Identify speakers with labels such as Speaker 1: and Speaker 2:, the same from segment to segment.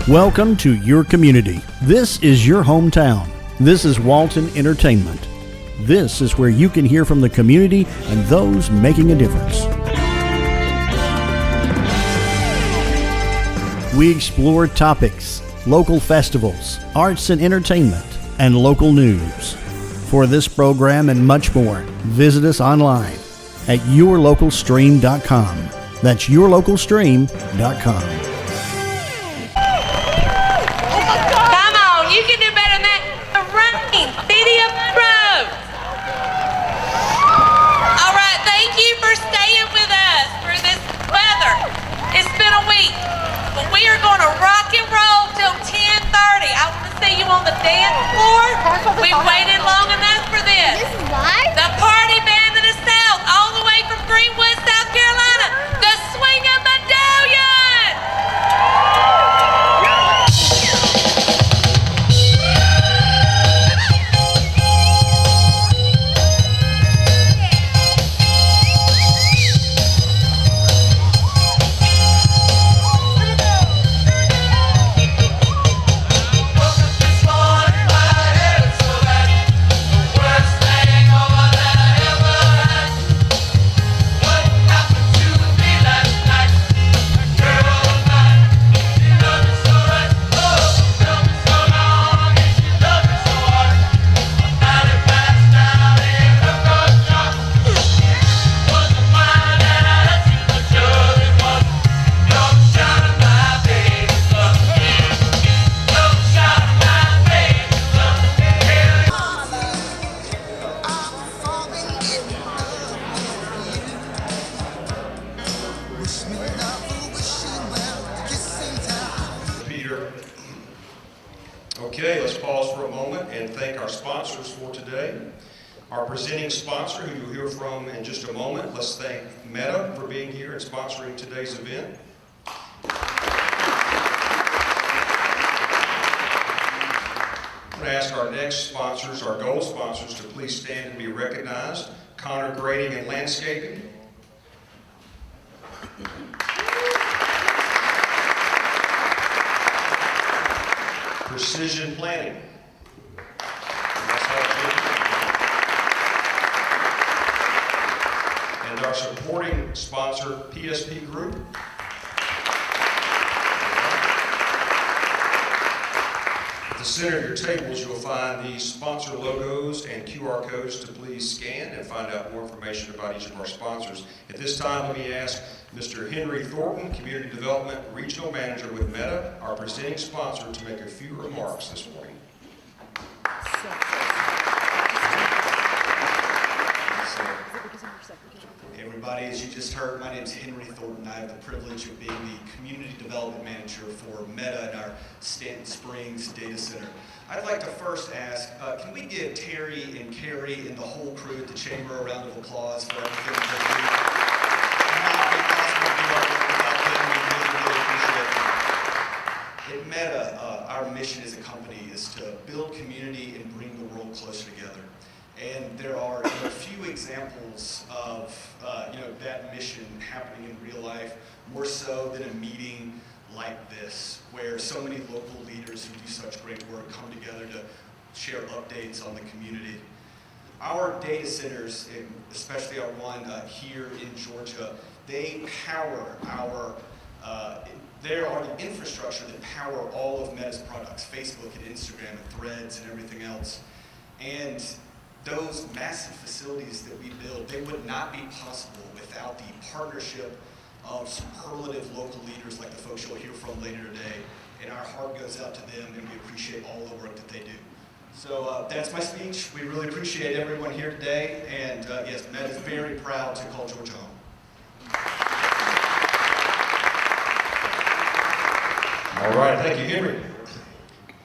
Speaker 1: Welcome to your community. This is your hometown. This is Walton Entertainment. This is where you can hear from the community and those making a difference. We explore topics, local festivals, arts and entertainment, and local news. For this program and much more, visit us online at yourlocalstream.com. That's yourlocalstream.com.
Speaker 2: We are going to rock and roll till 10:30. I want to see you on the dance floor. We've waited long enough for this.
Speaker 3: This is live?
Speaker 2: The party band of the South, all the way from Greenwood, South Carolina, the Swingin' Medallion.
Speaker 4: Okay, let's pause for a moment and thank our sponsors for today. Our presenting sponsor, who you'll hear from in just a moment. Let's thank Meta for being here and sponsoring today's event. I'm going to ask our next sponsors, our gold sponsors, to please stand and be recognized. Connor Grading and Landscaping. Precision Planning. And our supporting sponsor, PSP Group. At the center of your tables, you'll find these sponsor logos and QR codes to please scan and find out more information about each of our sponsors. At this time, let me ask Mr. Henry Thornton, Community Development Regional Manager with Meta, our presenting sponsor, to make a few remarks this morning.
Speaker 5: Hey everybody, as you just heard, my name is Henry Thornton. I have the privilege of being the Community Development Manager for Meta in our Stanton Springs Data Center. I'd like to first ask, can we give Terry and Carrie and the whole crew at the Chamber a round of applause for everything they do? At Meta, our mission as a company is to build community and bring the world closer together. And there are a few examples of that mission happening in real life, more so than a meeting like this, where so many local leaders who do such great work come together to share updates on the community. Our data centers, and especially our one here in Georgia, they power our there are the infrastructure that power all of Meta's products, Facebook and Instagram and Threads and everything else. And those massive facilities that we build, they would not be possible without the partnership of superlative local leaders like the folks you'll hear from later today. And our heart goes out to them, and we appreciate all the work that they do. So that's my speech. We really appreciate everyone here today. And yes, Meta is very proud to call Georgia home.
Speaker 4: All right, thank you, Henry.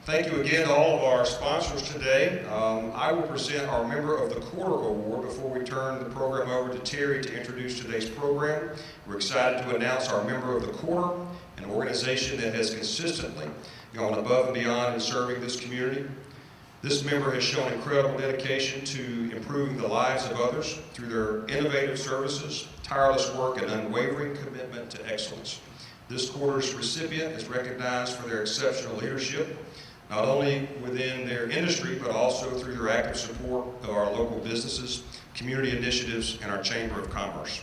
Speaker 4: Thank you again to all of our sponsors today. I will present our Member of the Quarter Award before we turn the program over to Terry to introduce today's program. We're excited to announce our Member of the Quarter, an organization that has consistently gone above and beyond in serving this community. This member has shown incredible dedication to improving the lives of others through their innovative services, tireless work, and unwavering commitment to excellence. This quarter's recipient is recognized for their exceptional leadership, not only within their industry, but also through their active support of our local businesses, community initiatives, and our Chamber of Commerce.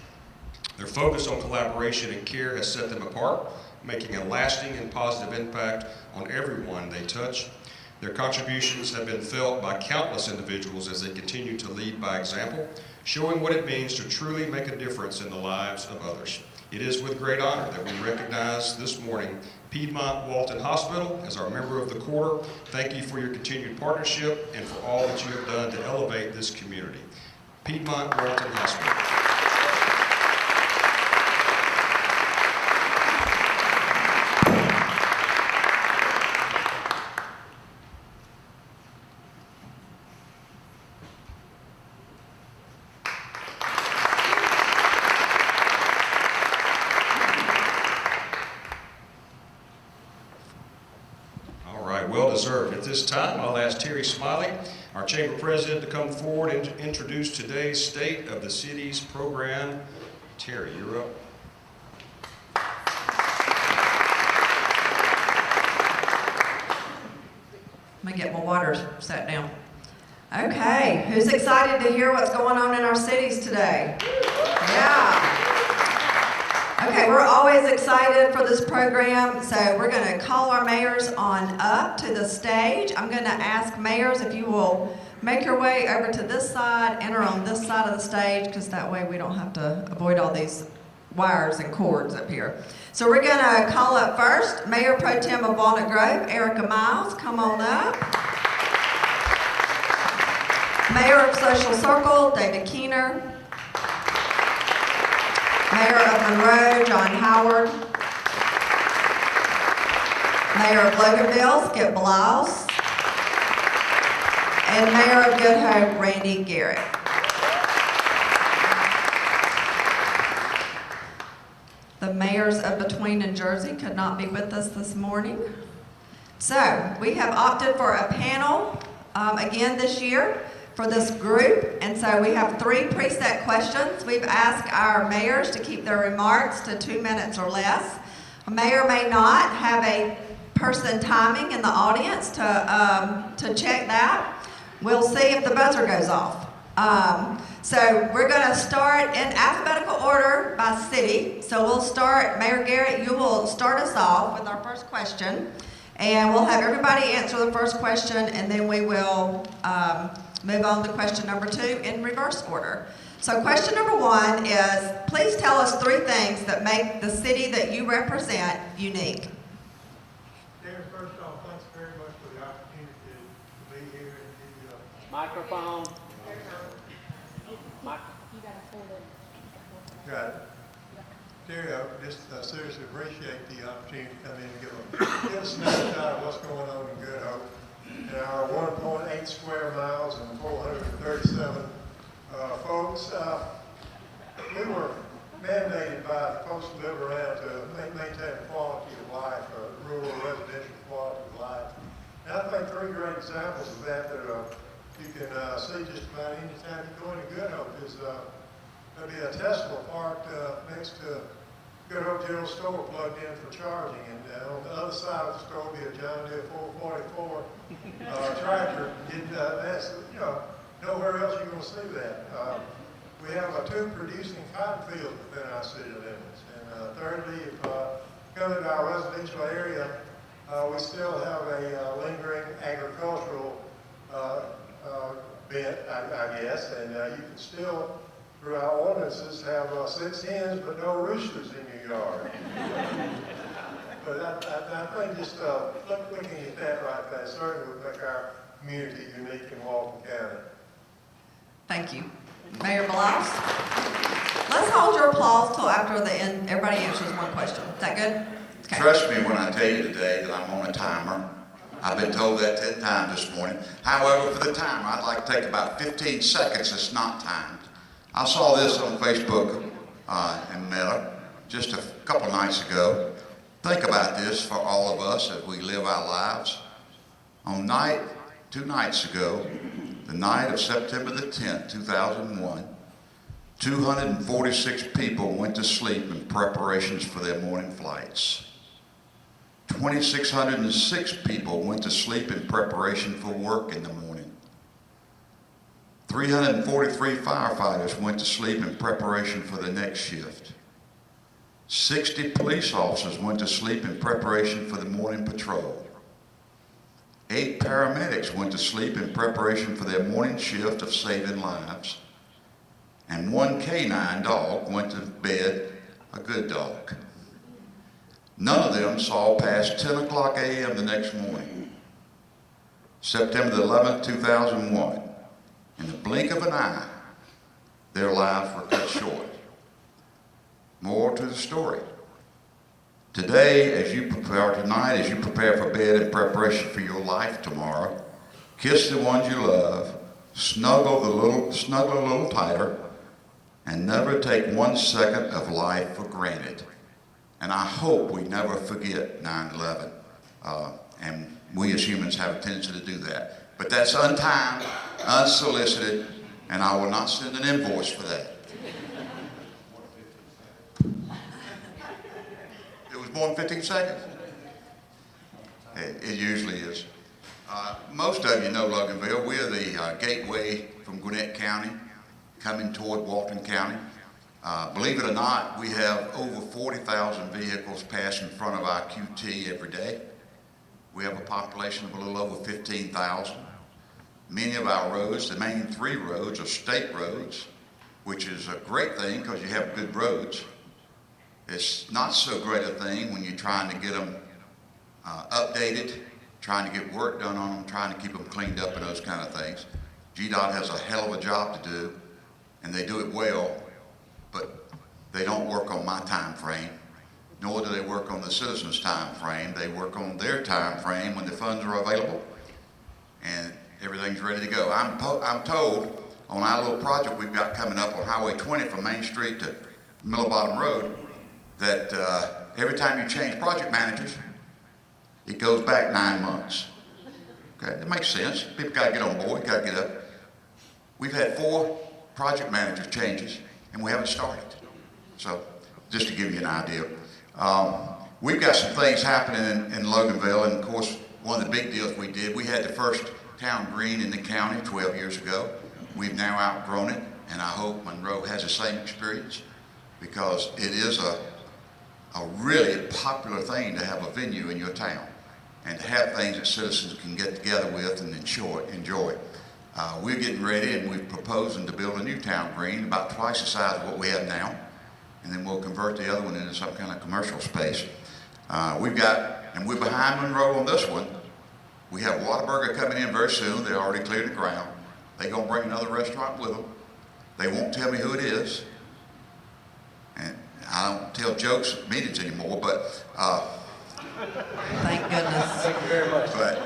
Speaker 4: Their focus on collaboration and care has set them apart, making a lasting and positive impact on everyone they touch. Their contributions have been felt by countless individuals as they continue to lead by example, showing what it means to truly make a difference in the lives of others. It is with great honor that we recognize this morning Piedmont Walton Hospital as our member of the quarter. Thank you for your continued partnership and for all that you have done to elevate this community. Piedmont Walton Hospital. Well deserved. At this time, I'll ask Terry Smiley, our Chamber President, to come forward and introduce today's State of the Cities program. Terry, you're up.
Speaker 3: Let me get my water set down. Okay, who's excited to hear what's going on in our cities today? Yeah. Okay, we're always excited for this program, so we're going to call our mayors on up to the stage. I'm going to ask mayors if you will make your way over to this side, enter on this side of the stage, because that way we don't have to avoid all these wires and cords up here. So we're going to call up first Mayor Pro Tem of Walnut Grove, Erica Miles. Come on up. Mayor of Social Circle, David Keener. Mayor of Monroe, John Howard. Mayor of Loganville, Skip Blouse. And Mayor of Good Hope, Randy Garrett. The mayors of Between and Jersey could not be with us this morning. So we have opted for a panel again this year for this group, and so we have 3 preset questions. We've asked our mayors to keep their remarks to 2 minutes or less. A mayor may not have a person timing in the audience to check that. We'll see if the buzzer goes off. So we're going to start in alphabetical order by city. So we'll start, Mayor Garrett, you will start us off with our first question, and we'll have everybody answer the first question, and then we will move on to question number 2 in reverse order. So question number 1 is, please tell us 3 things that make the city that you represent unique.
Speaker 6: Darren, first off, thanks very much for the opportunity to be here and to
Speaker 7: Microphone.
Speaker 6: got it. Terry, I just seriously appreciate the opportunity to come in and give a snapshot of what's going on in Good Hope. In our 1.8 square miles and 437 folks, we were mandated by the folks who live around to maintain quality of life, rural residential quality of life. And I think 3 great examples of that you can see just about any time you go into Good Hope is there'll be a Tesla parked next to Good Hope General Store plugged in for charging, and on the other side of the store will be a John Deere 444 tractor. That's, nowhere else you're going to see that. We have 2 producing cotton fields within our city limits. And thirdly, if you come into our residential area, we still have a lingering agricultural bent, I guess, and you can still, through our ordinances, have 6 hens but no roosters in your yard. But I think just looking at that right there certainly would make our community unique in Walton County.
Speaker 3: Thank you. Mayor Blouse. Let's hold your applause till after the end. Everybody answers one question. Is that good? Okay.
Speaker 8: Trust me when I tell you today that I'm on a timer. I've been told that 10 times this morning. However, for the timer, I'd like to take about 15 seconds. It's not timed. I saw this on Facebook and Meta just a couple nights ago. Think about this for all of us as we live our lives. On 2 nights ago, the night of September the 10th, 2001, 246 people went to sleep in preparations for their morning flights. 2,606 people went to sleep in preparation for work in the morning. 343 firefighters went to sleep in preparation for the next shift. 60 police officers went to sleep in preparation for the morning patrol. 8 paramedics went to sleep in preparation for their morning shift of saving lives. And 1 canine dog went to bed a good dog. None of them saw past 10 o'clock a.m. the next morning. September the 11th, 2001. In the blink of an eye, their lives were cut short. Moral to the story. Tonight, as you prepare for bed in preparation for your life tomorrow, kiss the ones you love, snuggle a little tighter, and never take 1 second of life for granted. And I hope we never forget 9/11. And we as humans have a tendency to do that. But that's untimed, unsolicited, and I will not send an invoice for that. It was more than 15 seconds? It usually is. Most of you know Loganville. We're the gateway from Gwinnett County coming toward Walton County. Believe it or not, we have over 40,000 vehicles pass in front of our QT every day. We have a population of a little over 15,000. Many of our roads, the main 3 roads, are state roads, which is a great thing because you have good roads. It's not so great a thing when you're trying to get them updated, trying to get work done on them, trying to keep them cleaned up and those kind of things. GDOT has a hell of a job to do, and they do it well, but they don't work on my time frame, nor do they work on the citizens' time frame. They work on their time frame when the funds are available and everything's ready to go. I'm told on our little project we've got coming up on Highway 20 from Main Street to Middle Bottom Road that every time you change project managers, it goes back 9 months. Okay, that makes sense. People got to get on board, got to get up. We've had 4 project manager changes, and we haven't started. So, just to give you an idea. We've got some things happening in Loganville, and of course, one of the big deals we did, we had the first town green in the county 12 years ago. We've now outgrown it, and I hope Monroe has the same experience, because it is a really popular thing to have a venue in your town, and to have things that citizens can get together with and enjoy. We're getting ready, and we're proposing to build a new town green about twice the size of what we have now, and then we'll convert the other one into some kind of commercial space. We're behind Monroe on this one. We have Whataburger coming in very soon. They already cleared the ground. They're gonna bring another restaurant with them. They won't tell me who it is. And I don't tell jokes at meetings anymore, but
Speaker 3: Thank goodness.
Speaker 6: Thank you very much.
Speaker 8: But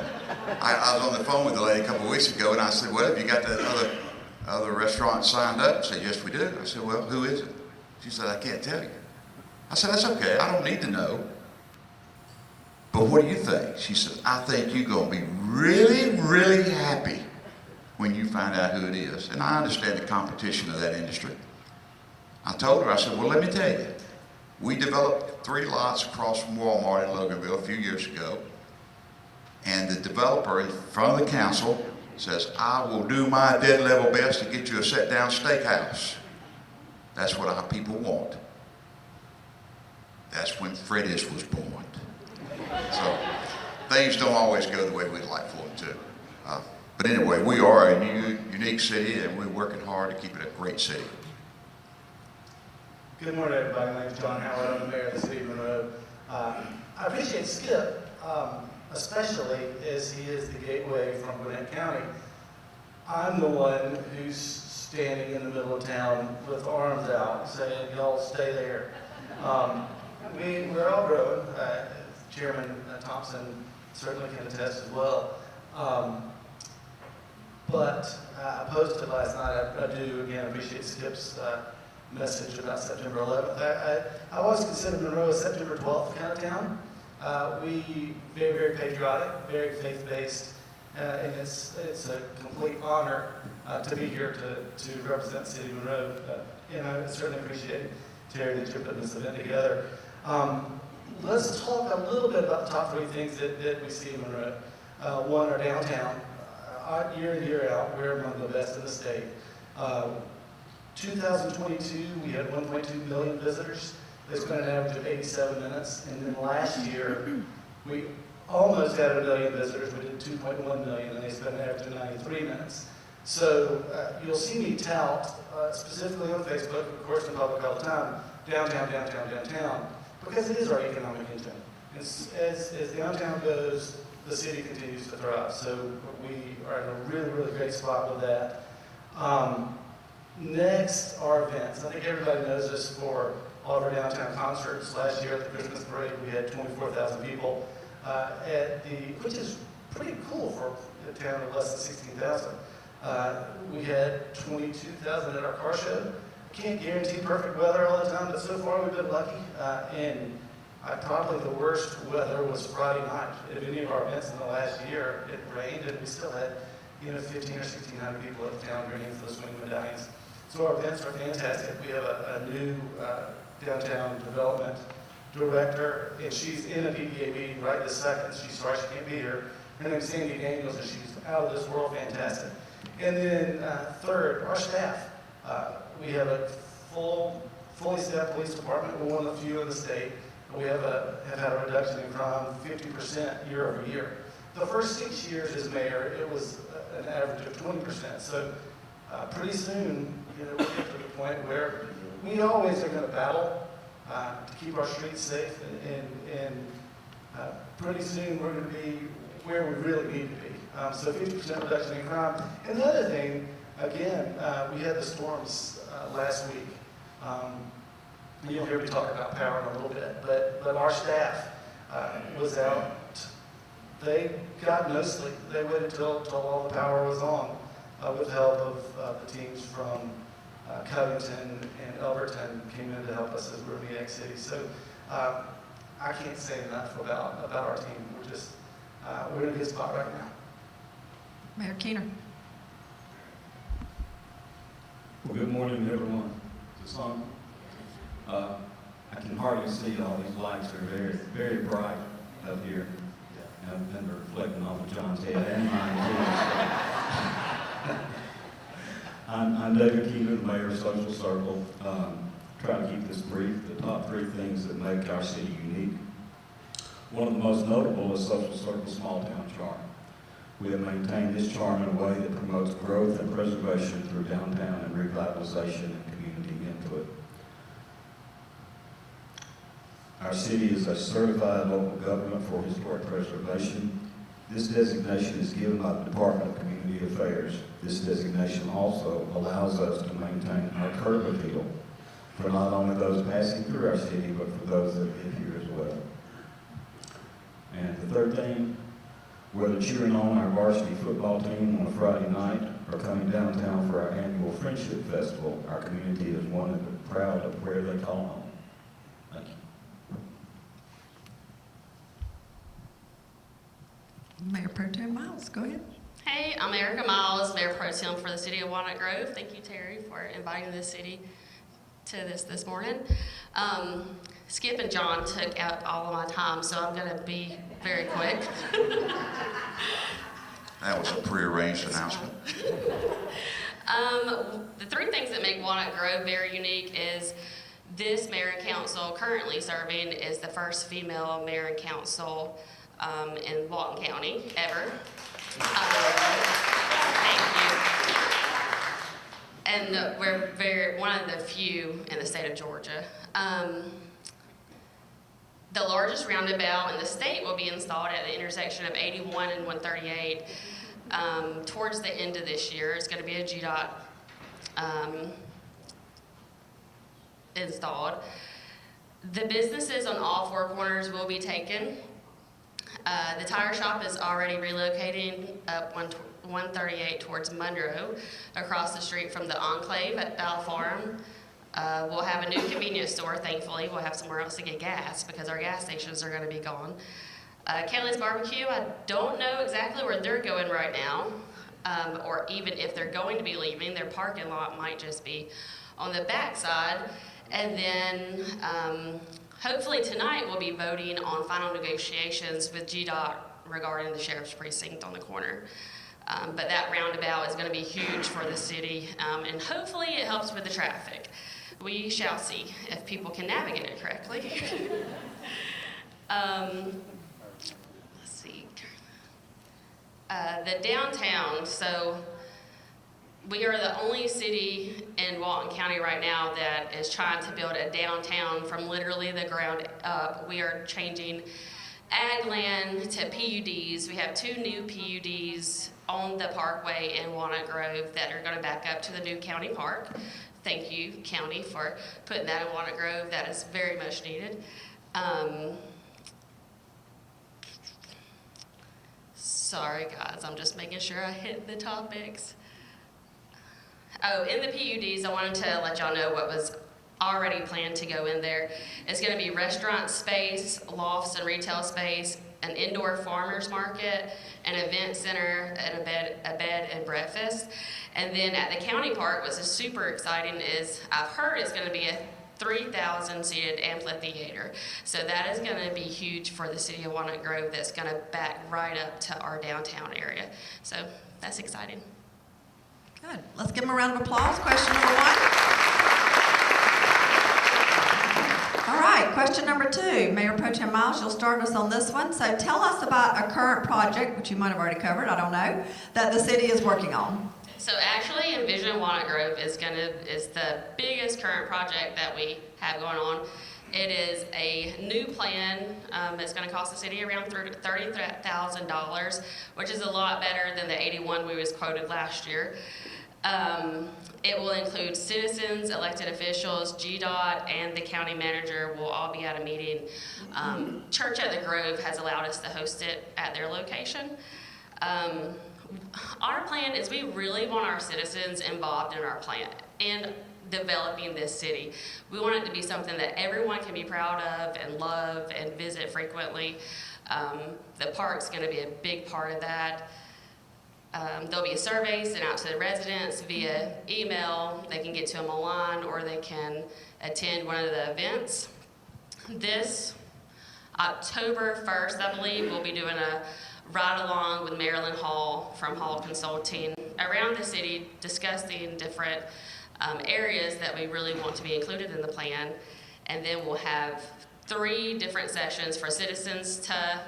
Speaker 8: I was on the phone with the lady a couple of weeks ago, and I said, well, have you got that other restaurant signed up? She said, yes, we do. I said, well, who is it? She said, I can't tell you. I said, that's okay. I don't need to know. But what do you think? She said, I think you're going to be really, really happy when you find out who it is. And I understand the competition of that industry. I told her, I said, well, let me tell you. We developed 3 lots across from Walmart in Loganville a few years ago. And the developer in front of the council says, I will do my dead level best to get you a sit-down steakhouse. That's what our people want. That's when Freddy's was born. So things don't always go the way we'd like for them to. But anyway, we are a unique city, and we're working hard to keep it a great city.
Speaker 7: Good morning, everybody. My name is John Howard. I'm the mayor of the city of Monroe. I appreciate Skip, especially as he is the gateway from Gwinnett County. I'm the one who's standing in the middle of town with arms out saying, y'all stay there. We're all growing. Chairman Thompson certainly can attest as well. But I posted last night, I do again appreciate Skip's message about September 11th. I always consider Monroe a September 12th kind of town. We very, very patriotic, very faith-based, and it's a complete honor to be here to represent the city of Monroe and I certainly appreciate Terry that you're putting this event together. Let's talk a little bit about the top 3 things that we see in Monroe. One, our downtown. Year in, year out, we're among the best in the state. 2022, we had 1.2 million visitors. They spent an average of 87 minutes. And then last year, we almost had 1 million visitors. We did 2.1 million, and they spent an average of 93 minutes. So you'll see me tout, specifically on Facebook, of course in public all the time, downtown, downtown, downtown, because it is our economic engine. As downtown goes, the city continues to thrive. So we are in a really, really great spot with that. Next, our events. I think everybody knows this for all of our downtown concerts. Last year at the Christmas parade, we had 24,000 people, which is pretty cool for a town of less than 16,000. We had 22,000 at our car show. Can't guarantee perfect weather all the time, but so far we've been lucky. And probably the worst weather was Friday night. At any of our events in the last year, it rained, and we still had 15 or 1,600 people at the town green for the swing medallions. So our events are fantastic. We have a new downtown development director, and she's in a PDA meeting right this second. She's sorry she can't be here. Her name's Sandy Daniels, and she's out of this world fantastic. And then third, our staff. We have a fully staffed police department. We're one of the few in the state. We have had a reduction in crime 50% year over year. The first 6 years as mayor, it was an average of 20%. So pretty soon, we'll get to the point where we always are going to battle to keep our streets safe, and pretty soon we're going to be where we really need to be. So 50% reduction in crime. And the other thing, again, we had the storms last week. You'll hear me talk about power in a little bit, but our staff was out. They got no sleep. They waited till all the power was on with the help of the teams from Covington and Elberton came in to help us as we were in New City. So I can't say enough about our team. We're in a good spot right now.
Speaker 3: Mayor Keener.
Speaker 9: Well, good morning, everyone. Is this on? I can hardly see all these lights. They're very, very bright up here. I've been reflecting off of John's head and mine too. I'm David Keener, the mayor of Social Circle. Try to keep this brief. The top 3 things that make our city unique. One of the most notable is Social Circle's small town charm. We have maintained this charm in a way that promotes growth and preservation through downtown and revitalization and community input. Our city is a certified local government for historic preservation. This designation is given by the Department of Community Affairs. This designation also allows us to maintain our curb appeal for not only those passing through our city, but for those that live here as well. And the third thing, whether cheering on our varsity football team on a Friday night or coming downtown for our annual Friendship Festival, our community is one and proud of where they call home. Thank you.
Speaker 3: Mayor Pro Tem Miles, go ahead.
Speaker 10: Hey, I'm Erica Miles, Mayor Pro Tem for the City of Walnut Grove. Thank you, Terry, for inviting the city to this morning. Skip and John took out all of my time, so I'm going to be very quick.
Speaker 8: That was a prearranged announcement.
Speaker 10: The 3 things that make Walnut Grove very unique is this mayor and council currently serving is the first female mayor and council in Walton County ever. Thank you. And we're one of the few in the state of Georgia. The largest roundabout in the state will be installed at the intersection of 81 and 138 towards the end of this year. It's going to be a GDOT installed. The businesses on all 4 corners will be taken. The tire shop is already relocating up 138 towards Monroe, across the street from the Enclave at Bell Farm. We'll have a new convenience store, thankfully. We'll have somewhere else to get gas because our gas stations are going to be gone. Kelly's Barbecue, I don't know exactly where they're going right now, or even if they're going to be leaving. Their parking lot might just be on the backside. And then hopefully tonight we'll be voting on final negotiations with GDOT regarding the sheriff's precinct on the corner. But that roundabout is going to be huge for the city, and hopefully it helps with the traffic. We shall see if people can navigate it correctly. Let's see. The downtown, so we are the only city in Walton County right now that is trying to build a downtown from literally the ground up. We are changing ag land to PUDs. We have 2 new PUDs on the parkway in Walnut Grove that are going to back up to the new county park. Thank you, county, for putting that in Walnut Grove. That is very much needed. Sorry, guys, I'm just making sure I hit the topics. Oh, in the PUDs, I wanted to let y'all know what was already planned to go in there. It's going to be restaurant space, lofts and retail space, an indoor farmers market, an event center, and a bed and breakfast. And then at the county park, what's super exciting is I've heard it's going to be a 3,000 seated amphitheater. So that is going to be huge for the city of Walnut Grove. That's going to back right up to our downtown area. So that's exciting.
Speaker 3: Good. Let's give them a round of applause. Question number 1. All right, question number 2. Mayor Pro Tem Miles, you'll start us on this one. So tell us about a current project, which you might have already covered, I don't know, that the city is working on.
Speaker 10: So actually, Envision Walnut Grove is the biggest current project that we have going on. It is a new plan that's going to cost the city around $30,000, which is a lot better than the $81,000 we was quoted last year. It will include citizens, elected officials, GDOT, and the county manager will all be at a meeting. Church at the Grove has allowed us to host it at their location. Our plan is we really want our citizens involved in our plan and developing this city. We want it to be something that everyone can be proud of and love and visit frequently. The park's going to be a big part of that. There'll be a survey sent out to the residents via email. They can get to them online or they can attend one of the events. This October 1st, I believe, we'll be doing a ride-along with Marilyn Hall from Hall Consulting around the city discussing different areas that we really want to be included in the plan. And then we'll have 3 different sessions for citizens to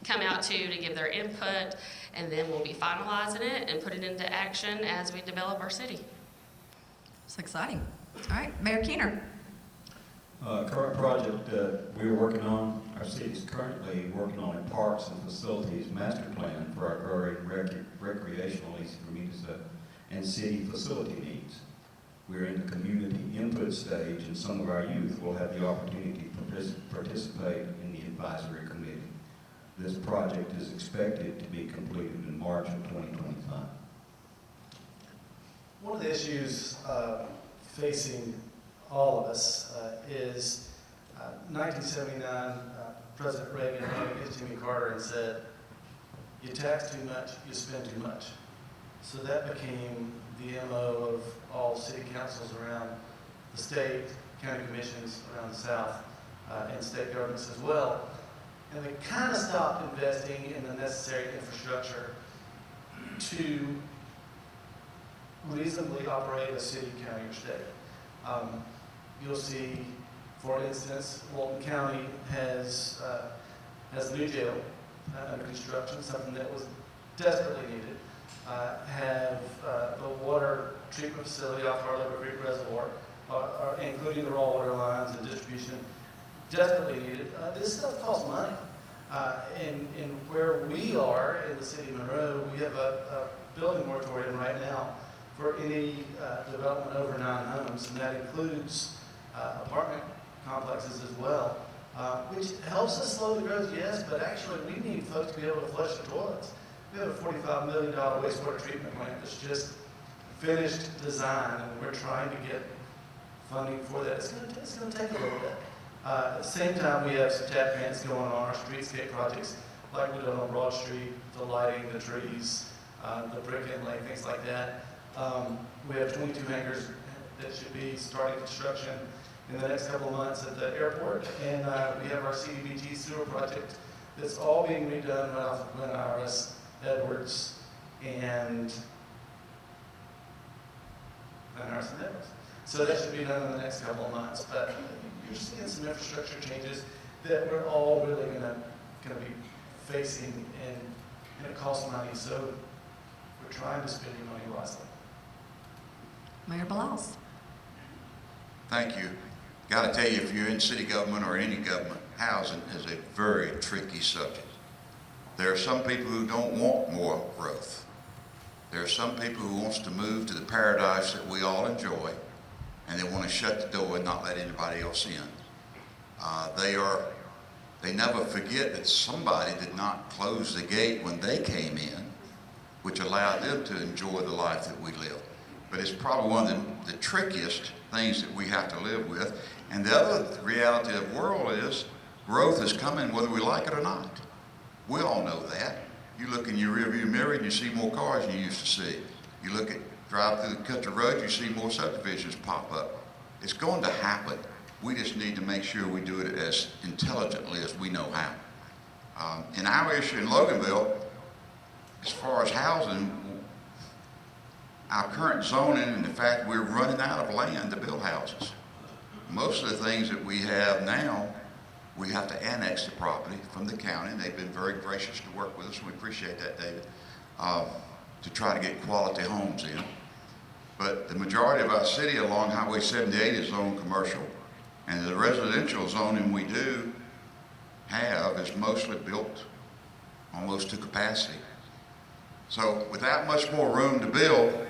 Speaker 10: come out to give their input, and then we'll be finalizing it and put it into action as we develop our city.
Speaker 3: It's exciting. All right, Mayor Keener.
Speaker 9: Current project that we're working on, our city is currently working on a parks and facilities master plan for our growing recreational and city facility needs. We're in the community input stage, and some of our youth will have the opportunity to participate in the advisory committee. This project is expected to be completed in March of 2025.
Speaker 7: One of the issues facing all of us is 1979, President Reagan ran against Jimmy Carter and said, you tax too much, you spend too much. So that became the MO of all city councils around the state, county commissions around the South, and state governments as well. And they kind of stopped investing in the necessary infrastructure to reasonably operate a city, county, or state. You'll see, for instance, Walton County has a new jail under construction, something that was desperately needed. Have the water treatment facility off our River Creek Reservoir, including the raw water lines and distribution, desperately needed. This stuff costs money. And where we are in the city of Monroe, we have a building moratorium right now for any development over 9 homes, and that includes apartment complexes as well, which helps us slow the growth, yes, but actually we need folks to be able to flush the toilets. We have a $45 million wastewater treatment plant that's just finished design, and we're trying to get funding for that. It's going to take a little bit. At the same time, we have some TAP grants going on our streetscape projects, like we did on Broad Street, the lighting, the trees, the brick inlay, things like that. We have 22 acres that should be starting construction in the next couple of months at the airport. And we have our CDBG sewer project that's all being redone right off of Glen Iris, Edwards, and Edwards. So that should be done in the next couple of months. But you're seeing some infrastructure changes that we're all really gonna be facing, and it costs money. So we're trying to spend your money wisely.
Speaker 3: Mayor Blas.
Speaker 8: Thank you. Got to tell you, if you're in city government or any government, housing is a very tricky subject. There are some people who don't want more growth. There are some people who wants to move to the paradise that we all enjoy, and they want to shut the door and not let anybody else in. They never forget that somebody did not close the gate when they came in, which allowed them to enjoy the life that we live. But it's probably one of the trickiest things that we have to live with. And the other reality of the world is growth is coming whether we like it or not. We all know that. You look in your rearview mirror and you see more cars than you used to see. You drive through the country road, you see more subdivisions pop up. It's going to happen. We just need to make sure we do it as intelligently as we know how. In our issue in Loganville, as far as housing, our current zoning and the fact we're running out of land to build houses. Most of the things that we have now, we have to annex the property from the county, and they've been very gracious to work with us, and we appreciate that, David, to try to get quality homes in. But the majority of our city along Highway 78 is zoned commercial, and the residential zoning we do have is mostly built almost to capacity. So without much more room to build,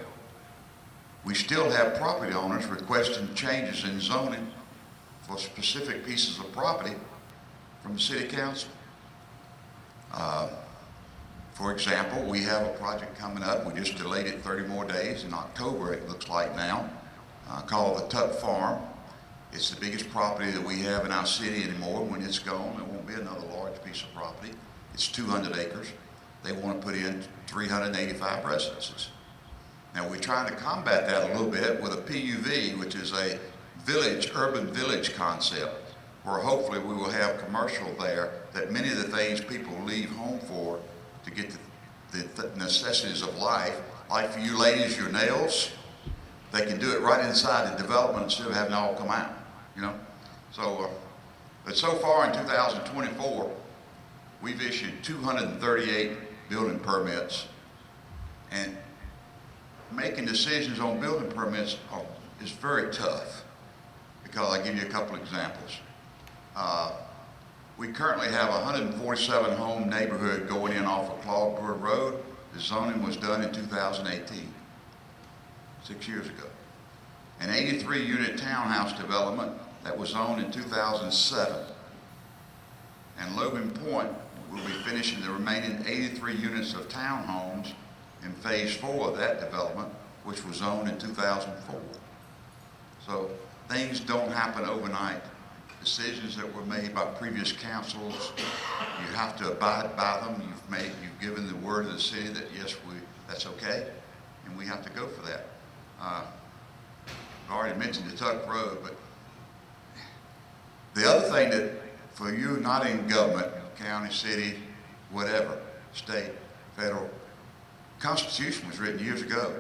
Speaker 8: we still have property owners requesting changes in zoning for specific pieces of property from the city council. For example, we have a project coming up, we just delayed it 30 more days, in October it looks like now, called the Tuck Farm. It's the biggest property that we have in our city anymore. When it's gone, there won't be another large piece of property. It's 200 acres. They want to put in 385 residences. Now we're trying to combat that a little bit with a PUV, which is a urban village concept, where hopefully we will have commercial there, that many of the things people leave home for to get the necessities of life, like for you ladies, your nails, they can do it right inside the development instead of having it all come out, you know? So, but so far in 2024, we've issued 238 building permits, and making decisions on building permits is very tough, because I'll give you a couple examples. We currently have a 147 home neighborhood going in off of Claude Road. The zoning was done in 2018, 6 years ago. An 83 unit townhouse development that was zoned in 2007. And Logan Point will be finishing the remaining 83 units of townhomes in phase 4 of that development, which was zoned in 2004. So things don't happen overnight. Decisions that were made by previous councils, you have to abide by them. You've given the word of the city that yes, that's okay, and we have to go for that. I've already mentioned the Tuck Road, but the other thing that for you not in government, county, city, whatever, state, federal, Constitution was written years ago,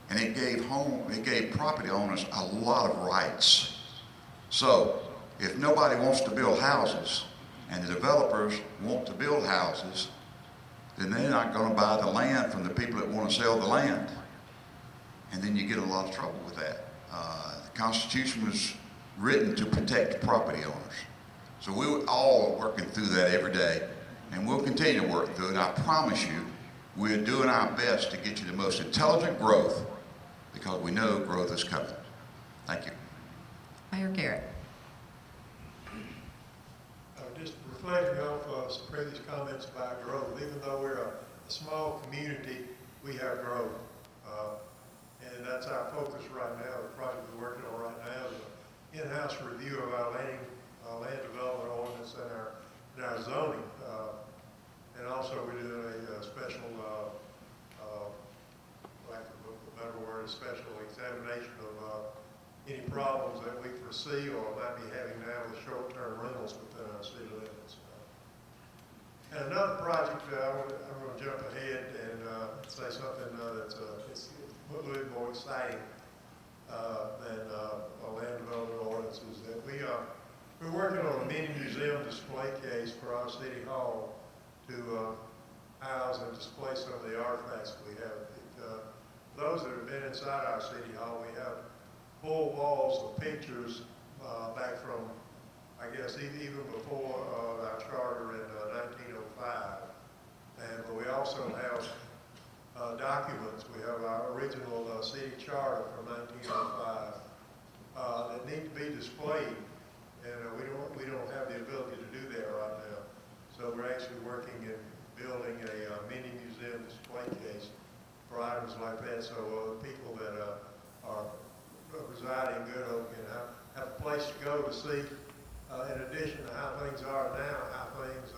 Speaker 8: and it gave property owners a lot of rights. So if nobody wants to build houses and the developers want to build houses, then they're not going to buy the land from the people that want to sell the land. And then you get a lot of trouble with that. The Constitution was written to protect property owners. So we're all working through that every day, and we'll continue to work through it. I promise you, we're doing our best to get you the most intelligent growth, because we know growth is coming. Thank you.
Speaker 3: Mayor Garrett.
Speaker 6: Just reflecting off of some previous comments about growth, even though we're a small community, we have growth. And that's our focus right now. The project we're working on right now is an in-house review of our land development ordinance and our zoning. And also we're doing a special, lack of a better word, a special examination of see or might be having now with short-term rentals within our city limits. And another project, I'm going to jump ahead and say something that's it's a little more exciting than a land development ordinance, is that we're working on a mini museum display case for our city hall to house and display some of the artifacts we have. Those that have been inside our city hall, we have full walls of pictures back from, I guess, even before our charter in 1905. But we also have documents. We have our original city charter from 1905 that need to be displayed, and we don't have the ability to do that right now. So we're actually working in building a mini museum display case for items like that, so people that are residing in Good Hope can have a place to go to see, in addition to how things are now, how things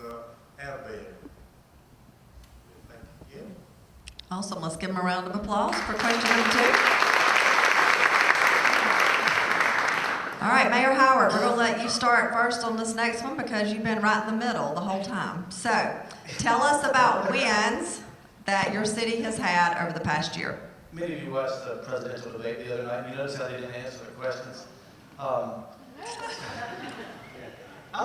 Speaker 6: have been. Thank you.
Speaker 3: Awesome. Let's give them a round of applause for question number 2. All right, Mayor Howard, we're going to let you start first on this next one because you've been right in the middle the whole time. So, tell us about wins that your city has had over the past year.
Speaker 7: Many of you watched the presidential debate the other night, and you noticed how they didn't answer their questions. I'm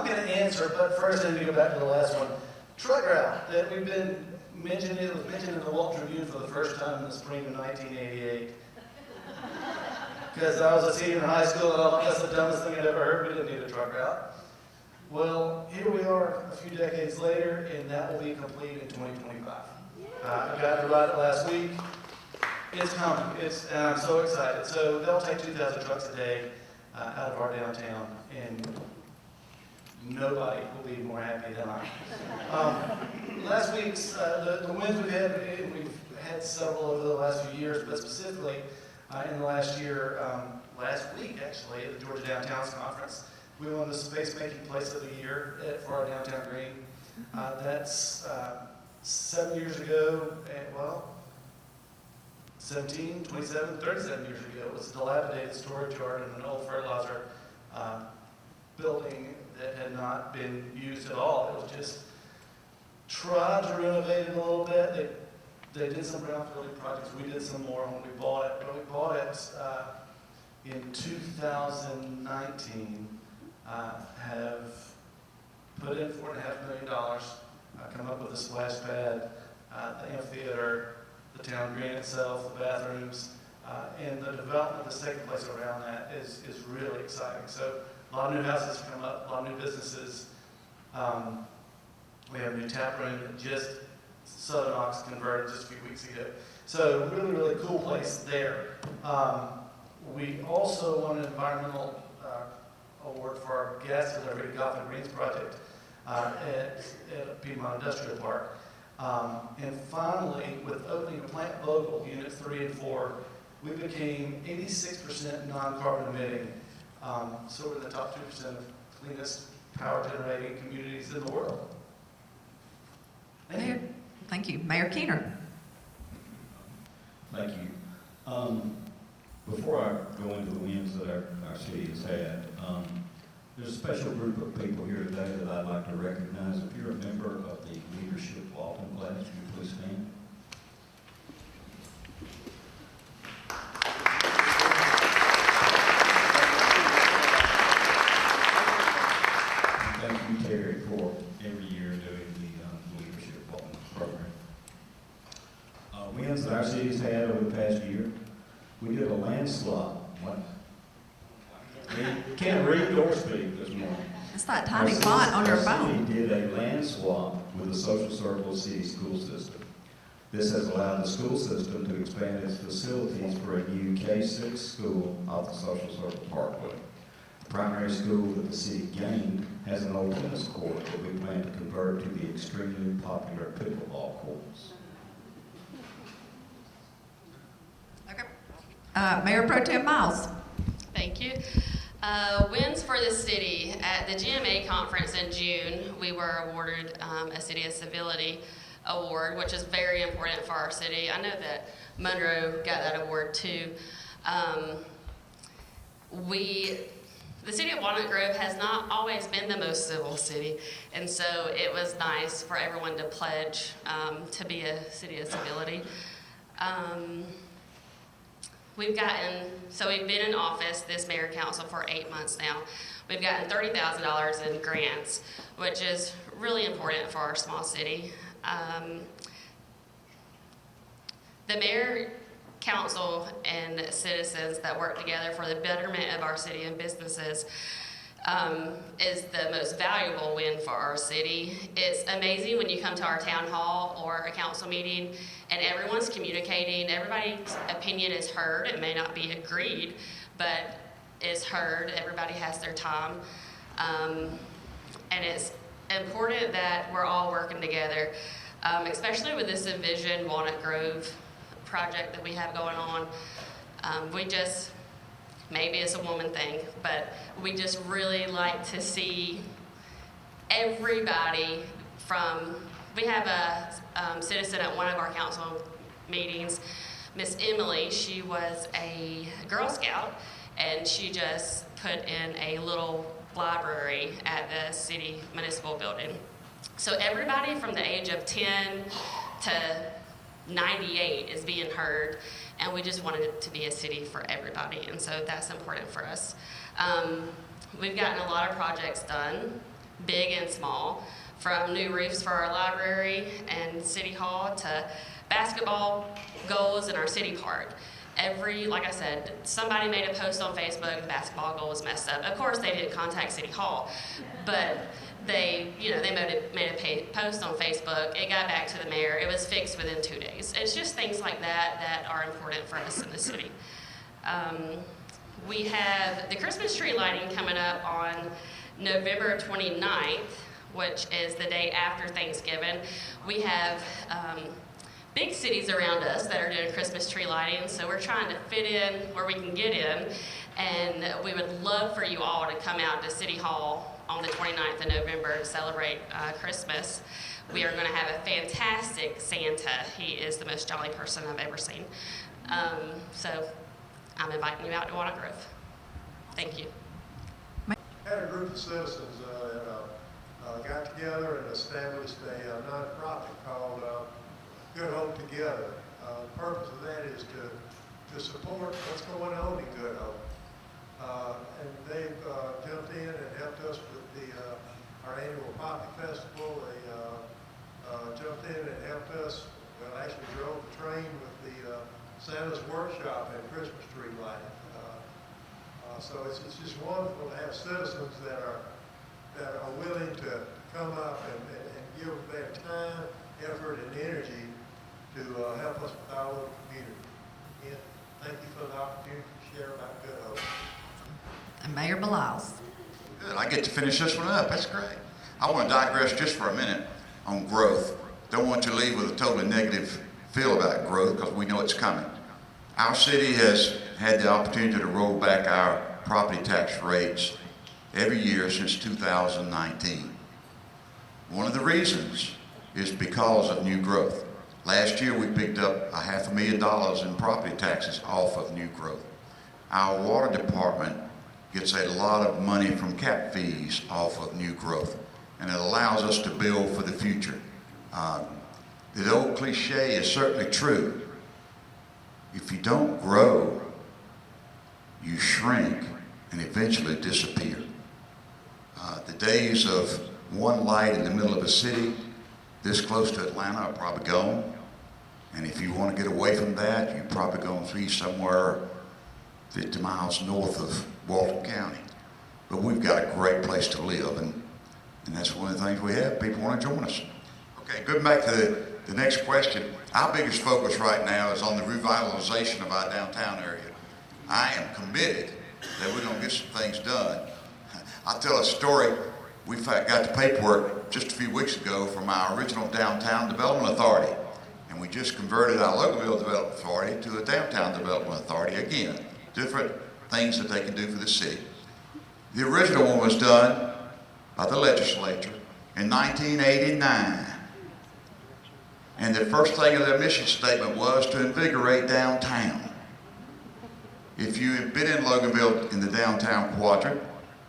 Speaker 7: going to answer, but first I need to go back to the last one. Truck route that we've been mentioning, it was mentioned in the Walton Tribune for the first time in the spring of 1988. Because I was a senior in high school, and I thought that's the dumbest thing I'd ever heard. We didn't need a truck route. Well, here we are a few decades later, and that will be complete in 2025. I got to ride it last week. It's coming, and I'm so excited. So they'll take 2,000 trucks a day out of our downtown, and nobody will be more happy than I. Last week's, the wins we've had several over the last few years, but specifically in the last year, last week actually, at the Georgia Downtowns Conference, we won the Space Making Place of the Year for our downtown green. That's 7 years ago, and well, 17, 27, 37 years ago. It was a dilapidated storage yard in an old fertilizer building that had not been used at all. It was just tried to renovate it a little bit. They did some brownfield projects. We did some more when we bought it. But we bought it in 2019. Have put in $4.5 million. Come up with a splash pad, the amphitheater, the town green itself, the bathrooms, and the development that's taking place around that is really exciting. So a lot of new houses come up, a lot of new businesses. We have a new tap room that just Southern Ox converted just a few weeks ago. So really, really cool place there. We also won an environmental award for our gas delivery to Gotham Greens project at Piedmont Industrial Park. And finally, with opening of Plant Vogel Units 3 and 4, we became 86% non-carbon emitting. So we're in the top 2% of cleanest power generating communities in the world.
Speaker 3: Thank you. Mayor Keener.
Speaker 9: Thank you. Before I go into the wins that our city has had, there's a special group of people here today that I'd like to recognize. If you're a member of the Leadership Walton class, would you please stand? Thank you, Terry, for every year doing the Leadership Walton program. Wins that our city's had over the past year. We did a landslide. What? We can't read or speak this morning.
Speaker 3: It's that tiny font on your phone.
Speaker 9: Our city did a land swap with the Social Circle City School System. This has allowed the school system to expand its facilities for a new K-6 school off the Social Circle Parkway. The primary school that the city gained has an old tennis court that we plan to convert to the extremely popular pickleball courts.
Speaker 3: Okay. Mayor Pro Tem Miles.
Speaker 10: Thank you. Wins for the city. At the GMA conference in June, we were awarded a City of Civility award, which is very important for our city. I know that Monroe got that award too. We The city of Walnut Grove has not always been the most civil city, and so it was nice for everyone to pledge to be a city of civility. We've been in office, this mayor council, for 8 months now. We've gotten $30,000 in grants, which is really important for our small city. The mayor, council, and citizens that work together for the betterment of our city and businesses is the most valuable win for our city. It's amazing when you come to our town hall or a council meeting and everyone's communicating, everybody's opinion is heard. It may not be agreed, but is heard. Everybody has their time. And it's important that we're all working together, especially with this Envision Walnut Grove project that we have going on. Maybe it's a woman thing, but we just really like to see everybody we have a citizen at one of our council meetings, Miss Emily. She was a Girl Scout, and she just put in a little library at the city municipal building. So everybody from the age of 10 to 98 is being heard, and we just wanted it to be a city for everybody, and so that's important for us. We've gotten a lot of projects done, big and small, from new roofs for our library and city hall to basketball goals in our city park. Like I said, somebody made a post on Facebook, the basketball goal was messed up. Of course, they didn't contact City Hall, but they made a post on Facebook. It got back to the mayor. It was fixed within 2 days. It's just things like that are important for us in the city. We have the Christmas tree lighting coming up on November 29th, which is the day after Thanksgiving. We have big cities around us that are doing Christmas tree lighting, so we're trying to fit in where we can get in, and we would love for you all to come out to City Hall on the 29th of November to celebrate Christmas. We are going to have a fantastic Santa. He is the most jolly person I've ever seen. So I'm inviting you out to Walnut Grove. Thank you.
Speaker 6: I had a group of citizens that got together and established a nonprofit called Good Hope Together. The purpose of that is to support what's going on in Good Hope. And they've jumped in and helped us with our annual Poppy Festival. They jumped in and helped us, actually drove the train with the Santa's Workshop and Christmas tree lighting. So it's just wonderful to have citizens that are willing to come up and give their time, effort, and energy to help us with our little community. Again, thank you for the opportunity to share about Good Hope.
Speaker 3: And Mayor Beliles.
Speaker 8: Good, I get to finish this one up, that's great. I want to digress just for a minute on growth. Don't want you to leave with a totally negative feel about growth, because we know it's coming. Our city has had the opportunity to roll back our property tax rates every year since 2019. One of the reasons is because of new growth. Last year we picked up $500,000 in property taxes off of new growth. Our water department gets a lot of money from cap fees off of new growth, and it allows us to build for the future. The old cliche is certainly true. If you don't grow, you shrink and eventually disappear. The days of one light in the middle of a city this close to Atlanta are probably gone. And if you want to get away from that, you're probably going to be somewhere 50 miles north of Walton County. But we've got a great place to live, and that's one of the things we have. People want to join us. Okay, going back to the next question. Our biggest focus right now is on the revitalization of our downtown area. I am committed that we're going to get some things done. I'll tell a story. We got the paperwork just a few weeks ago from our original Downtown Development Authority, and we just converted our Loganville Development Authority to a Downtown Development Authority. Again, different things that they can do for the city. The original one was done by the legislature in 1989. And the first thing of their mission statement was to invigorate downtown. If you have been in Loganville in the downtown quadrant,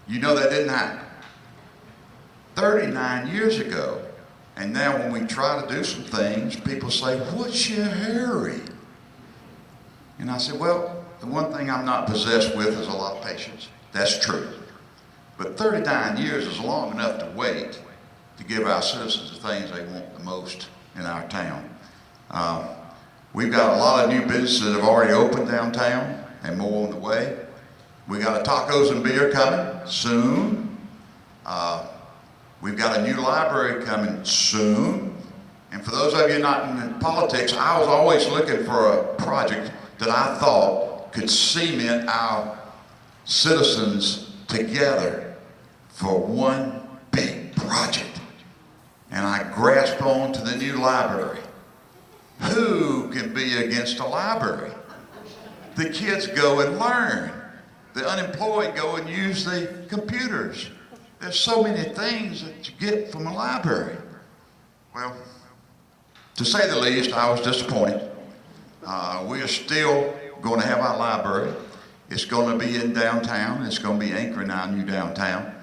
Speaker 8: You know that didn't happen. 39 years ago. And now when we try to do some things, people say, what's your hurry? And I said, well, the one thing I'm not possessed with is a lot of patience. That's true. But 39 years is long enough to wait to give our citizens the things they want the most in our town. We've got a lot of new businesses that have already opened downtown and more on the way. We got a tacos and beer coming soon. We've got a new library coming soon. And for those of you not in politics, I was always looking for a project that I thought could cement our citizens together for one big project. And I grasped on to the new library. Who can be against a library? The kids go and learn. The unemployed go and use the computers. There's so many things that you get from a library. Well, to say the least, I was disappointed. We are still going to have our library. It's going to be in downtown. It's going to be anchoring our new downtown.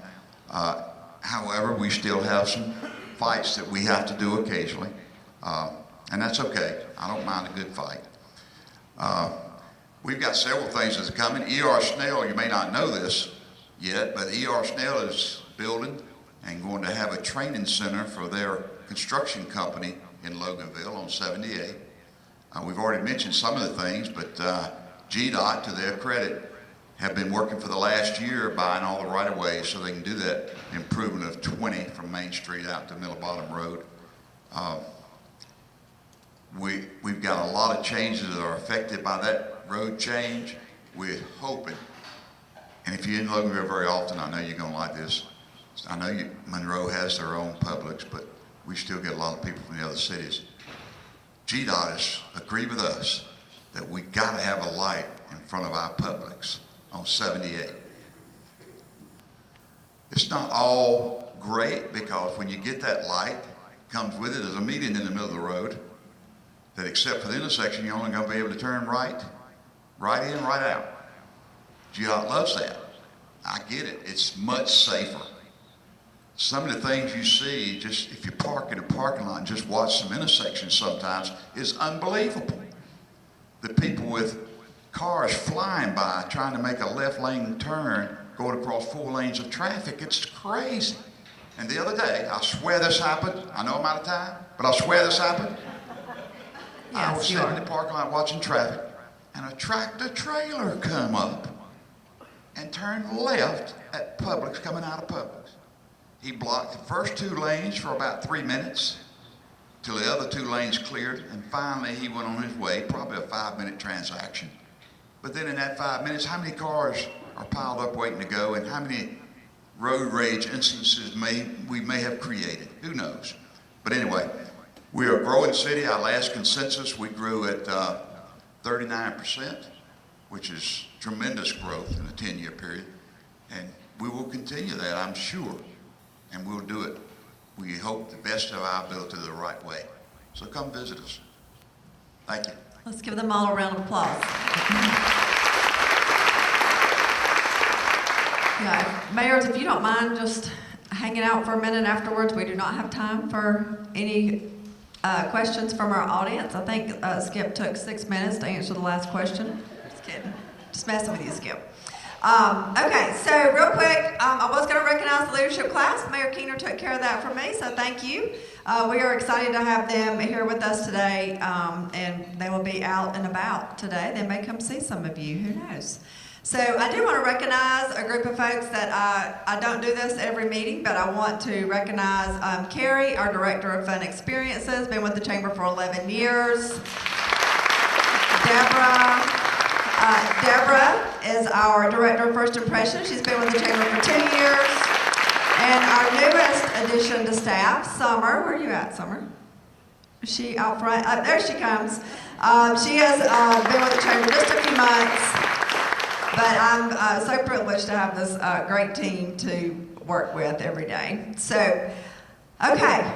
Speaker 8: However, we still have some fights that we have to do occasionally. And that's okay. I don't mind a good fight. We've got several things that's coming. E.R. Snell, you may not know this yet, but E.R. Snell is building and going to have a training center for their construction company in Loganville on 78. We've already mentioned some of the things, but GDOT, to their credit, have been working for the last year buying all the right-of-ways so they can do that improvement of 20 from Main Street out to Middle Bottom Road. We've got a lot of changes that are affected by that road change. We're hoping, and if you're in Loganville very often, I know you're going to like this. I know Monroe has their own Publix, but we still get a lot of people from the other cities. GDOT has agreed with us that we got to have a light in front of our Publix on 78. It's not all great because when you get that light, comes with it as a median in the middle of the road that except for the intersection, you're only going to be able to turn right in, right out. GDOT loves that. I get it. It's much safer. Some of the things you see, just if you park in a parking lot and just watch some intersections sometimes, is unbelievable. The people with cars flying by trying to make a left lane turn, going across 4 lanes of traffic, it's crazy. And the other day, I swear this happened. I know I'm out of time, but I swear this happened. I was sitting in the parking lot watching traffic, and a tractor trailer come up and turned left at Publix, coming out of Publix. He blocked the first 2 lanes for about 3 minutes till the other 2 lanes cleared, and finally he went on his way, probably a 5-minute transaction. But then in that 5 minutes, how many cars are piled up waiting to go, and how many road rage instances we may have created? Who knows? But anyway, we are a growing city. Our last consensus, we grew at 39%, which is tremendous growth in a 10-year period. And we will continue that, I'm sure. And we'll do it, we hope, the best of our ability the right way. So come visit us. Thank you.
Speaker 3: Let's give them all a round of applause. Yeah, mayors, if you don't mind just hanging out for a minute afterwards, we do not have time for any questions from our audience. I think Skip took 6 minutes to answer the last question. Just kidding. Just messing with you, Skip. Okay, so real quick, I was going to recognize the leadership class. Mayor Keener took care of that for me, so thank you. We are excited to have them here with us today, and they will be out and about today. They may come see some of you, who knows. So I do want to recognize a group of folks that I don't do this every meeting, but I want to recognize Carrie, our Director of Fun Experiences, been with the Chamber for 11 years. Deborah is our Director of First Impressions. She's been with the Chamber for 2 years. And our newest addition to staff, Summer. Where are you at, Summer? Is she out front? There she comes. She has been with the Chamber just a few months. But I'm so privileged to have this great team to work with every day. So, okay.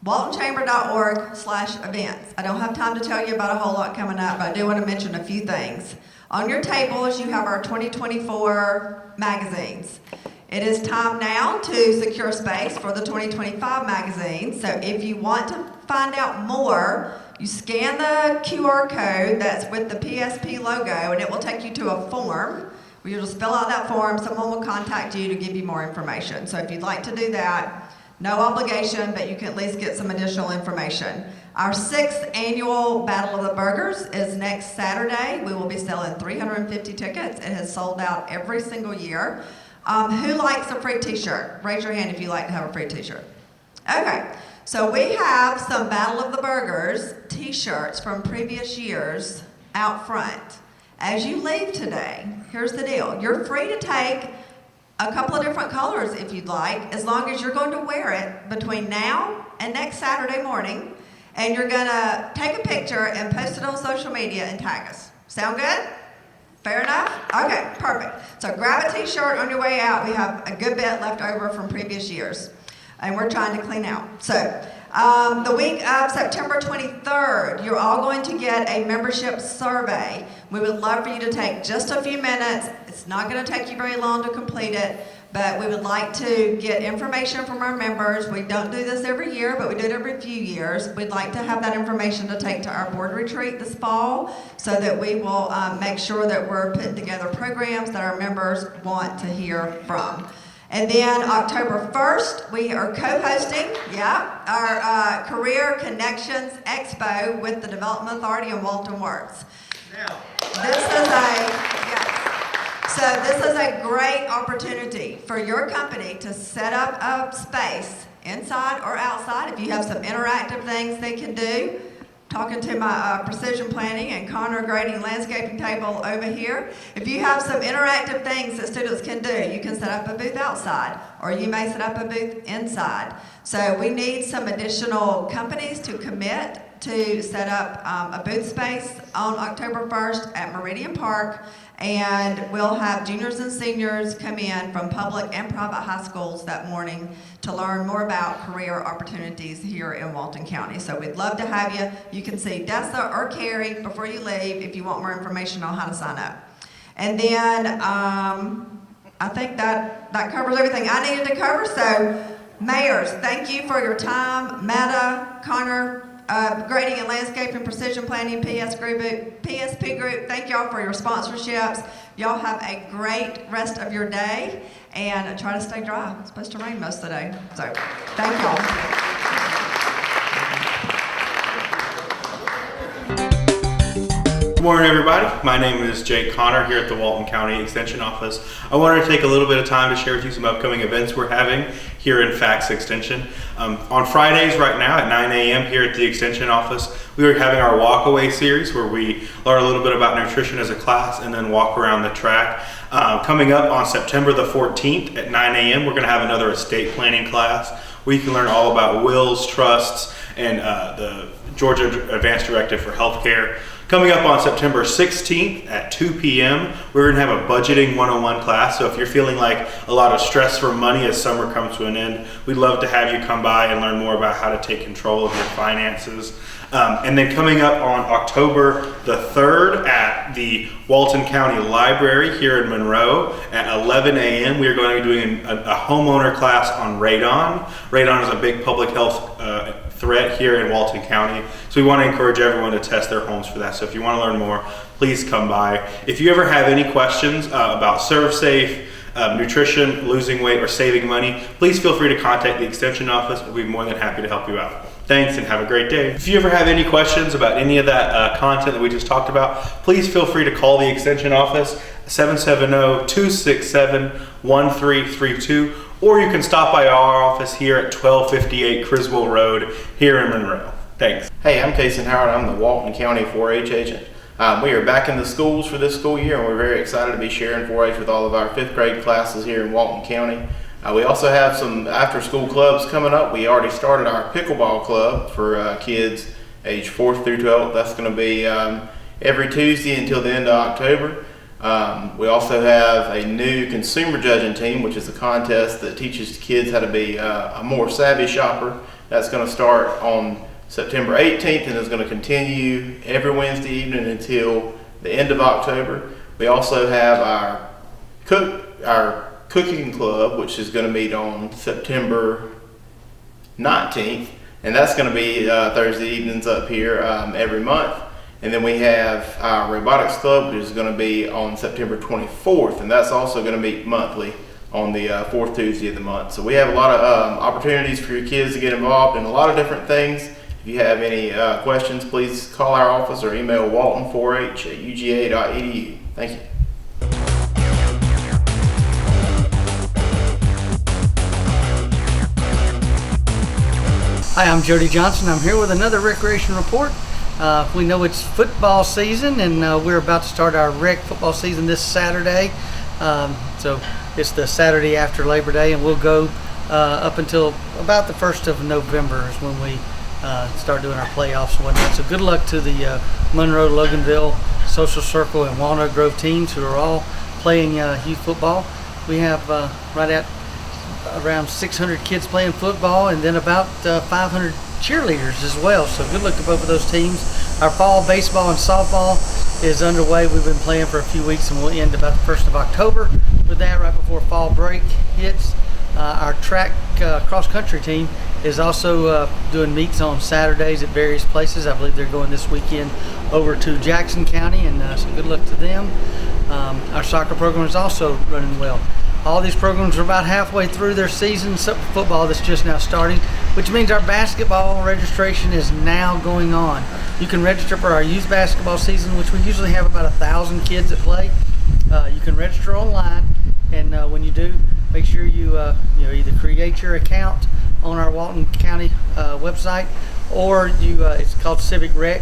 Speaker 3: WaltonChamber.org/events. I don't have time to tell you about a whole lot coming up, but I do want to mention a few things. On your tables, you have our 2024 magazines. It is time now to secure space for the 2025 magazine. So if you want to find out more, you scan the QR code that's with the PSP logo, and it will take you to a form. You'll just fill out that form. Someone will contact you to give you more information. So if you'd like to do that, no obligation, but you can at least get some additional information. Our 6th annual Battle of the Burgers is next Saturday. We will be selling 350 tickets. It has sold out every single year. Who likes a free t-shirt? Raise your hand if you like to have a free t-shirt. Okay, so we have some Battle of the Burgers t-shirts from previous years out front. As you leave today, here's the deal. You're free to take a couple of different colors if you'd like, as long as you're going to wear it between now and next Saturday morning, and you're gonna take a picture and post it on social media and tag us. Sound good? Fair enough? Okay, perfect. So grab a t-shirt on your way out. We have a good bit left over from previous years, and we're trying to clean out. So the week of September 23rd, you're all going to get a membership survey. We would love for you to take just a few minutes. It's not going to take you very long to complete it, but we would like to get information from our members. We don't do this every year, but we do it every few years. We'd like to have that information to take to our board retreat this fall, so that we will make sure that we're putting together programs that our members want to hear from. And then October 1st, we are co-hosting, our Career Connections Expo with the Development Authority and Walton Works. This is a great opportunity for your company to set up a space inside or outside. If you have some interactive things they can do, talking to my precision planning and Connor grading landscaping table over here. If you have some interactive things that students can do, you can set up a booth outside, or you may set up a booth inside. So we need some additional companies to commit to set up a booth space on October 1st at Meridian Park, and we'll have juniors and seniors come in from public and private high schools that morning to learn more about career opportunities here in Walton County. So we'd love to have you. You can see Dessa or Carrie before you leave if you want more information on how to sign up. And then I think that covers everything I needed to cover. So mayors, thank you for your time. Meta, Connor, Grading and Landscaping, Precision Planning, PSP Group, thank y'all for your sponsorships. Y'all have a great rest of your day, and try to stay dry. It's supposed to rain most of the day, so thank y'all.
Speaker 11: Good morning, everybody. My name is Jake Connor here at the Walton County Extension Office. I wanted to take a little bit of time to share with you some upcoming events we're having here in FACS Extension. On Fridays right now at 9 a.m. here at the Extension Office, we are having our walkaway series where we learn a little bit about nutrition as a class and then walk around the track. Coming up on September the 14th at 9 a.m. we're going to have another estate planning class where you can learn all about wills, trusts, and the Georgia Advanced Directive for Healthcare. Coming up on September 16th at 2 p.m., we're going to have a budgeting 101 class. So if you're feeling like a lot of stress for money as summer comes to an end, we'd love to have you come by and learn more about how to take control of your finances. And then coming up on October the 3rd at the Walton County Library here in Monroe at 11 a.m. we are going to be doing a homeowner class on radon. Radon is a big public health threat here in Walton County, so we want to encourage everyone to test their homes for that. So if you want to learn more, please come by. If you ever have any questions about ServSafe, nutrition, losing weight, or saving money, please feel free to contact the Extension Office. We'll be more than happy to help you out. Thanks and have a great day. If you ever have any questions about any of that content that we just talked about, please feel free to call the Extension Office 770-267-1332, or you can stop by our office here at 1258 Criswell Road here in Monroe. Thanks.
Speaker 12: Hey, I'm Casey Howard. I'm the Walton County 4-H agent. We are back in the schools for this school year, and we're very excited to be sharing 4-H with all of our 5th grade classes here in Walton County. We also have some after-school clubs coming up. We already started our pickleball club for kids age 4th through 12th. That's going to be every Tuesday until the end of October. We also have a new consumer judging team, which is a contest that teaches kids how to be a more savvy shopper. That's going to start on September 18th and is going to continue every Wednesday evening until the end of October. We also have our cooking club, which is going to meet on September 19th, and that's going to be Thursday evenings up here every month. And then we have our robotics club, which is going to be on September 24th, and that's also going to meet monthly on the fourth Tuesday of the month. So we have a lot of opportunities for your kids to get involved in a lot of different things. If you have any questions, please call our office or email walton4h@uga.edu. Thank you.
Speaker 13: Hi, I'm Jody Johnson. I'm here with another recreation report. We know it's football season, and we're about to start our rec football season this Saturday. So it's the Saturday after Labor Day, and we'll go up until about the 1st of November is when we start doing our playoffs and whatnot. So good luck to the Monroe, Loganville, Social Circle, and Walnut Grove teams who are all playing youth football. We have right at around 600 kids playing football, and then about 500 cheerleaders as well. So good luck to both of those teams. Our fall baseball and softball is underway. We've been playing for a few weeks, and we'll end about the 1st of October with that, right before fall break hits. Our track cross country team is also doing meets on Saturdays at various places. I believe they're going this weekend over to Jackson County, and so good luck to them. Our soccer program is also running well. All these programs are about halfway through their season, except for football that's just now starting, which means our basketball registration is now going on. You can register for our youth basketball season, which we usually have about 1,000 kids that play. You can register online, and when you do, make sure you either create your account on our Walton County website, or it's called Civic Rec,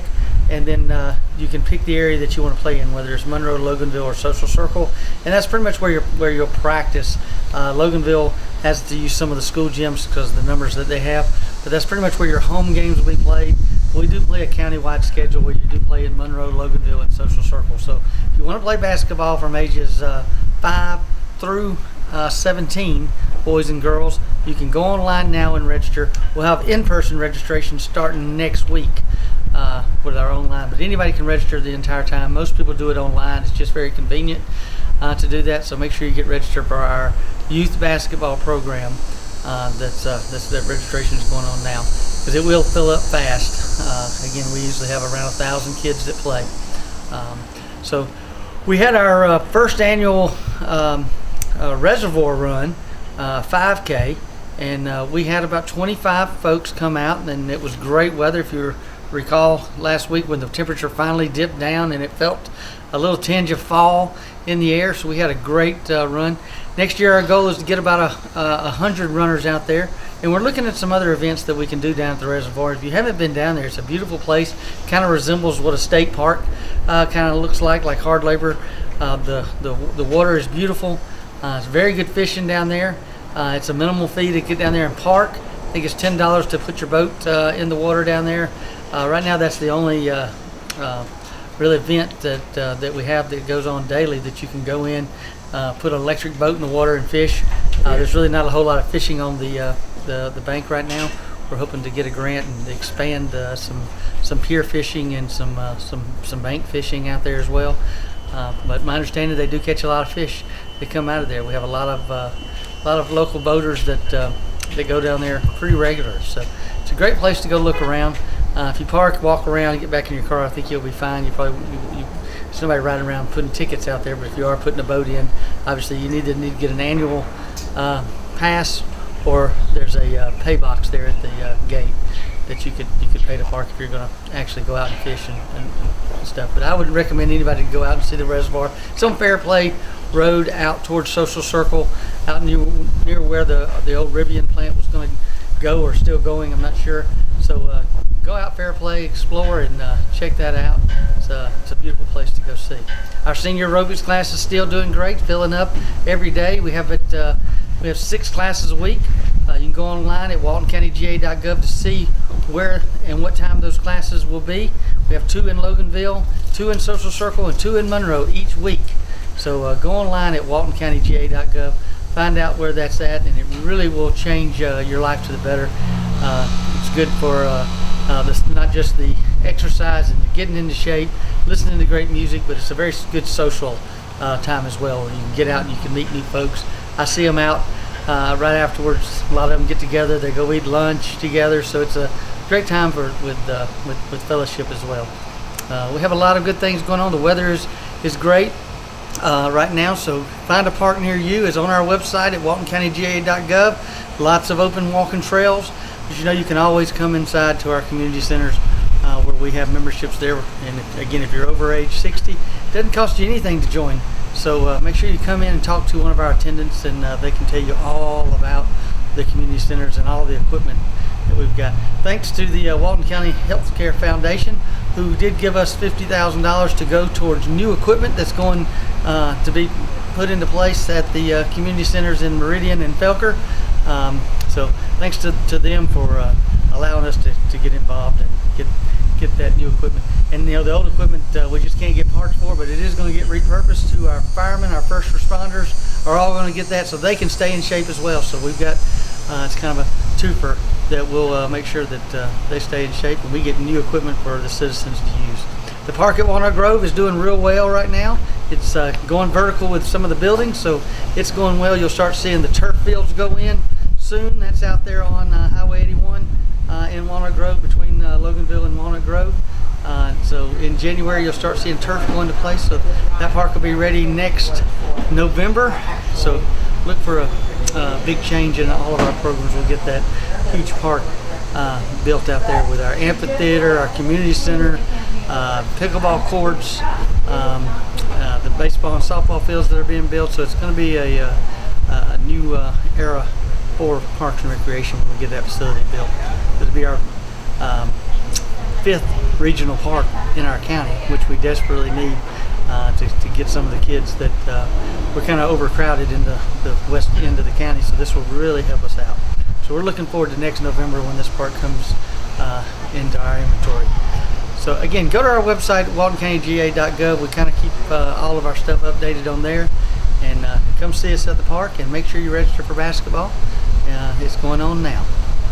Speaker 13: and then you can pick the area that you want to play in, whether it's Monroe, Loganville, or Social Circle, and that's pretty much where you'll practice. Loganville has to use some of the school gyms because of the numbers that they have, but that's pretty much where your home games will be played. We do play a county-wide schedule where you do play in Monroe, Loganville, and Social Circle. So if you want to play basketball from ages 5 through 17, boys and girls, you can go online now and register. We'll have in-person registration starting next week with our online, but anybody can register the entire time. Most people do it online. It's just very convenient to do that, so make sure you get registered for our youth basketball program. That registration is going on now, because it will fill up fast. Again, we usually have around 1,000 kids that play. So we had our first annual reservoir run, 5K, and we had about 25 folks come out, and it was great weather. If you recall last week when the temperature finally dipped down and it felt a little tinge of fall in the air, so we had a great run. Next year our goal is to get about 100 runners out there, and we're looking at some other events that we can do down at the reservoir. If you haven't been down there, it's a beautiful place. Kind of resembles what a state park kind of looks like hard labor. The water is beautiful. It's very good fishing down there. It's a minimal fee to get down there and park. I think it's $10 to put your boat in the water down there. Right now that's the only real event that we have that goes on daily, that you can go in, put an electric boat in the water and fish. There's really not a whole lot of fishing on the bank right now. We're hoping to get a grant and expand some pier fishing and some bank fishing out there as well. But my understanding, they do catch a lot of fish that come out of there. We have a lot of local boaters that go down there pretty regular. So it's a great place to go look around. If you park, walk around, and get back in your car, I think you'll be fine. There's nobody riding around putting tickets out there, but if you are putting a boat in, obviously you need to get an annual pass, or there's a pay box there at the gate that you could pay to park if you're going to actually go out and fish and stuff. But I would recommend anybody to go out and see the reservoir. It's on Fairplay Road out towards Social Circle, out near where the old Rivian plant was going to go, or still going, I'm not sure. So go out Fairplay, explore, and check that out. It's a beautiful place to go see. Our senior aerobics class is still doing great, filling up every day. We have 6 classes a week. You can go online at waltoncountyga.gov to see where and what time those classes will be. We have 2 in Loganville, 2 in Social Circle, and 2 in Monroe each week. So go online at waltoncountyga.gov, find out where that's at, and it really will change your life to the better. It's good for not just the exercise and getting into shape, listening to great music, but it's a very good social time as well, where you can get out and you can meet new folks. I see them out right afterwards. A lot of them get together. They go eat lunch together. So it's a great time with fellowship as well. We have a lot of good things going on. The weather is great right now, so find a park near you is on our website at waltoncountyga.gov. Lots of open walking trails. As you know, you can always come inside to our community centers where we have memberships there. And again, if you're over age 60, it doesn't cost you anything to join. So make sure you come in and talk to one of our attendants, and they can tell you all about the community centers and all the equipment that we've got. Thanks to the Walton County Healthcare Foundation, who did give us $50,000 to go towards new equipment that's going to be put into place at the community centers in Meridian and Felker. So thanks to them for allowing us to get involved and get that new equipment. And you know, the old equipment we just can't get parts for, but it is going to get repurposed to our firemen, our first responders are all going to get that so they can stay in shape as well. So we've got it's kind of a twofer that will make sure that they stay in shape, and we get new equipment for the citizens to use. The park at Walnut Grove is doing real well right now. It's going vertical with some of the buildings, so it's going well. You'll start seeing the turf fields go in soon. That's out there on Highway 81 in Walnut Grove, between Loganville and Walnut Grove. So in January you'll start seeing turf go into place, so that park will be ready next November. So look for a big change in all of our programs. We'll get that huge park built out there with our amphitheater, our community center, pickleball courts, the baseball and softball fields that are being built. So it's going to be a new era for Parks and Recreation when we get that facility built. It'll be our 5th regional park in our county, which we desperately need to get some of the kids that we're kind of overcrowded in the west end of the county. So this will really help us out. So we're looking forward to next November when this park comes into our inventory. So again, go to our website, waltoncountyga.gov. We kind of keep all of our stuff updated on there. And come see us at the park, and make sure you register for basketball. It's going on now.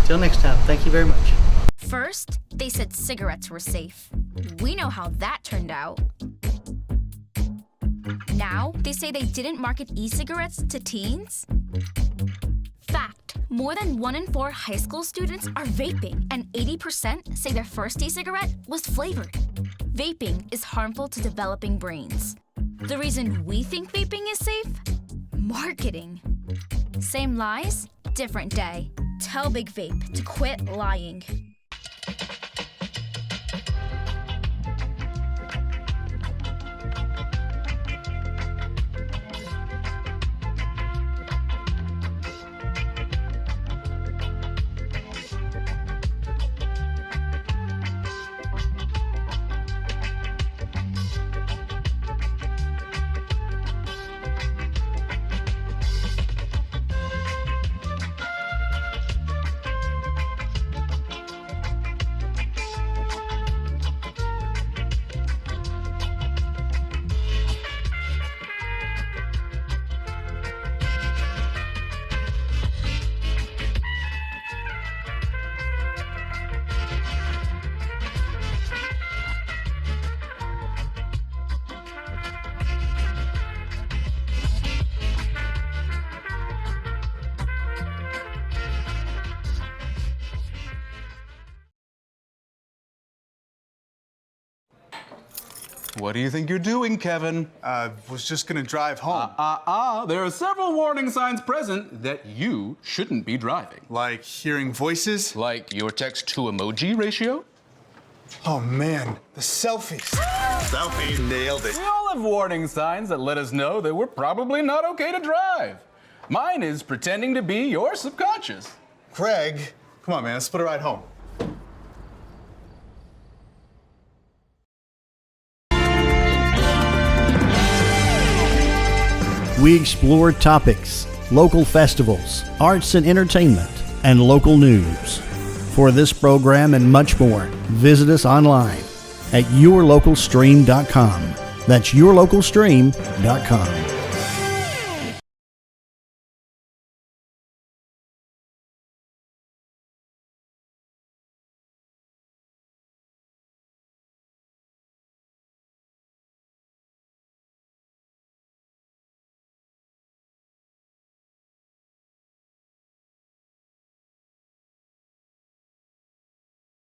Speaker 13: Till next time, thank you very much.
Speaker 14: First, they said cigarettes were safe. We know how that turned out. Now, they say they didn't market e-cigarettes to teens. Fact, more than 1 in 4 high school students are vaping, and 80% say their first e-cigarette was flavored. Vaping is harmful to developing brains. The reason we think vaping is safe? Marketing. Same lies, different day. Tell Big Vape to quit lying.
Speaker 15: What do you think you're doing, Kevin?
Speaker 16: Was just gonna drive home.
Speaker 15: There are several warning signs present that you shouldn't be driving.
Speaker 16: Like hearing voices?
Speaker 15: Like your text-to-emoji ratio?
Speaker 16: Oh man, the selfies.
Speaker 15: Selfies. Nailed it. We all have warning signs that let us know that we're probably not okay to drive. Mine is pretending to be your subconscious.
Speaker 16: Craig, come on man, let's split a ride home.
Speaker 1: We explore topics, local festivals, arts and entertainment, and local news. For this program and much more, visit us online at yourlocalstream.com. That's yourlocalstream.com.